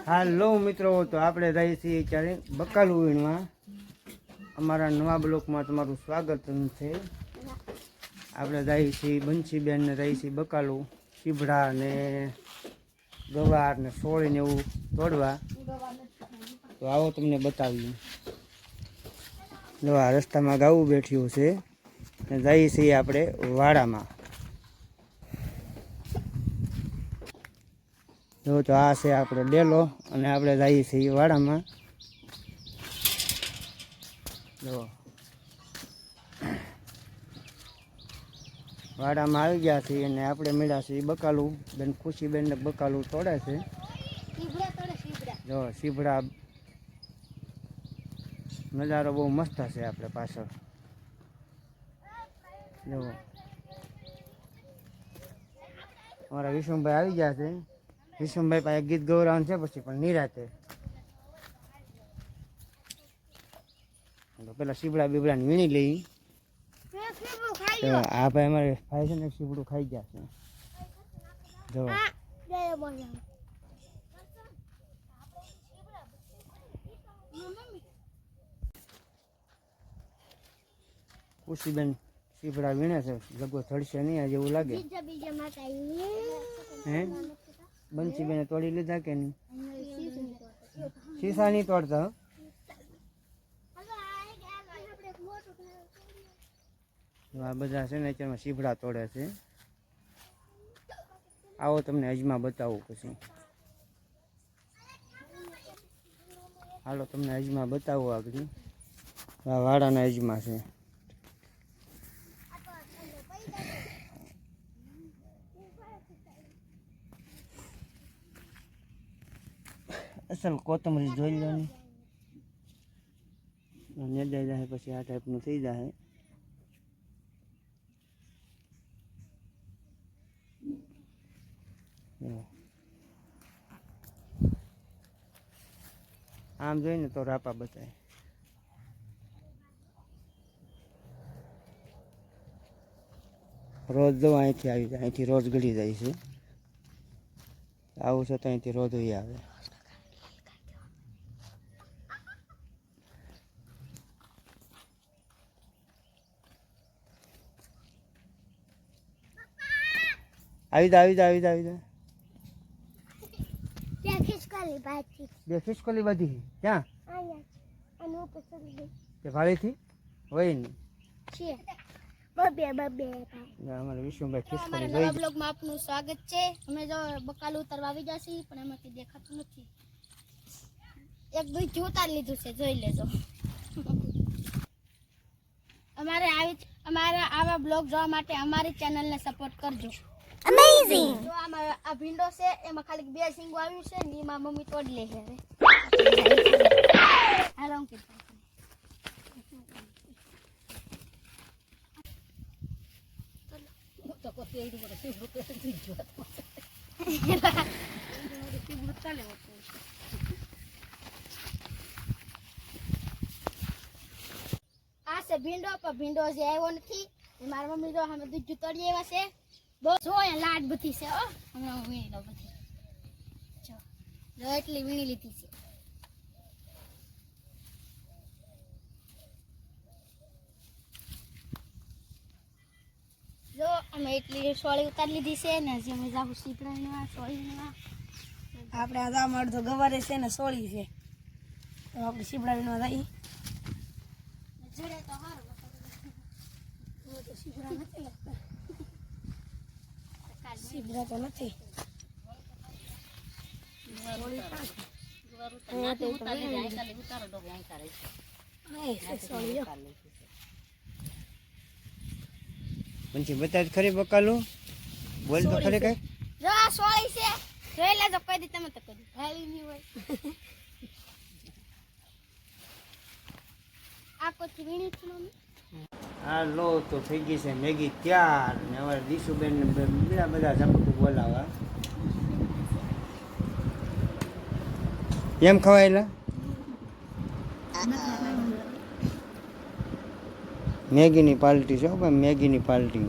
હાલો મિત્રો, તો આપણે જઈએ છીએ ત્યારે બકાલું વીણવા. અમારા નવા બ્લોકમાં તમારું સ્વાગત છે. આપણે જઈએ છીએ બંસીબેન ને જઈએ છીએ બકાલું, સીભડા ને ગવાર ને સોળી ને એવું તોડવા. તો આવો તમને બતાવીએ. જો આ રસ્તામાં ગાવું બેઠ્યું છે ને જઈએ છીએ આપણે વાડામાં. જો તો આ છે આપણે ડેલો અને આપણે જઈએ છીએ વાડામાં. જો વાડામાં આવી ગયા છીએ અને આપણે મળ્યા છીએ બકાલું. બેન ખુશીબેન ને બકાલું તોડે છે. જો સીભડા નજારો બહુ મસ્ત છે આપણે પાછળ. જો અમારા વિષ્ણુભાઈ આવી ગયા છે. વિષ્ણુભાઈ પાસે ગીત ગૌરાવાનું છે પછી પણ નિરાતે. પેલા સીબડા બીબડા ને વીણી લઈ. આ ભાઈ અમારે ભાઈ છે ને સીબડું ખાઈ ગયા છે. જો ખુશીબેન સીબડા વીણે છે. લગો થડશે નહીં આજે એવું લાગે. હે બંસીબેને તોડી લીધા કે નહીં? શીશા નહીં તોડતા. આ બધા છે ને અત્યારમાં સીભડા તોડે છે. આવો તમને અજમા બતાવું પછી. હાલો તમને અજમા બતાવું આગળ. આ વાડાના અજમા છે. અસલ કોથમરી જોઈ લો ને. નેદાઈ જાય પછી આ ટાઈપનું થઈ જાય. આમ જોઈને તો રાપા બતાય. રોજ જો અહીંથી આવી જાય, અહીંથી રોજ ગળી જાય છે. આવું છે તો અહીંથી રોજ આવે. આવી જા. બે ખિસકોલી બધી ક્યાં? ભાડેથી હોય ને અમારે વિષ્ણુભાઈ ખિસકોલી નવા બ્લોગમાં આપનું સ્વાગત છે. અમે જો બકાલું ઉતારવા આવી જશે પણ એમાંથી દેખાતું નથી. એક દૂધ ઉતારી લીધું છે, જોઈ લેજો. અમારા આવા બ્લોગ જોવા માટે અમારી ચેનલને સપોર્ટ કરજો. અમેઝિંગ. જો આ ભીંડો છે એમાં ખાલી 2 સિંગો આવ્યું છે ને એમાં મમ્મી તોડી લે છે. હાલો અંકિત. તો કોતે એડી બડે સીબડું તો દીજો. સીબડું ચાલે વખત. આ છે ભીંડો, પણ ભીંડો જે આવ્યો નથી. મારા મમ્મી જો અમે દૂધ તોડી આવ્યા છે. બહુ જોયા લાડ બધી છે. હમણાં હું વીણી લઉં બધી. જો એટલી વીણી લીધી છે. જો અમે એટલી સોળી ઉતારી લીધી છે ને હજી અમે જાઉં સીપડા સોળી. આપણે આ જામ અડધો ગવારે છે ને સોળી છે તો આપણે સીપડા વીણવા જઈએ. જોડે તો હારું તો સીપડા નથી લાગતા. સીબડા તો નથી. પછી બતા ખરી બકાલું બોલ તો ખરી કઈ. જો આ સોળી છે, જોઈ લેજો. કોઈ દી તમે તો કરી હાલી નહીં હોય. આ કોથી વીણી છે મમ્મી. હાલો તો થઈ ગઈ છે મેગી તૈયાર. ને હવે દીશુબેન ને બીજા બધા ઝપટું બોલાવા. એમ ખવાયેલા મેગીની પાર્ટી છે ભાઈ, મેગીની પાર્ટી.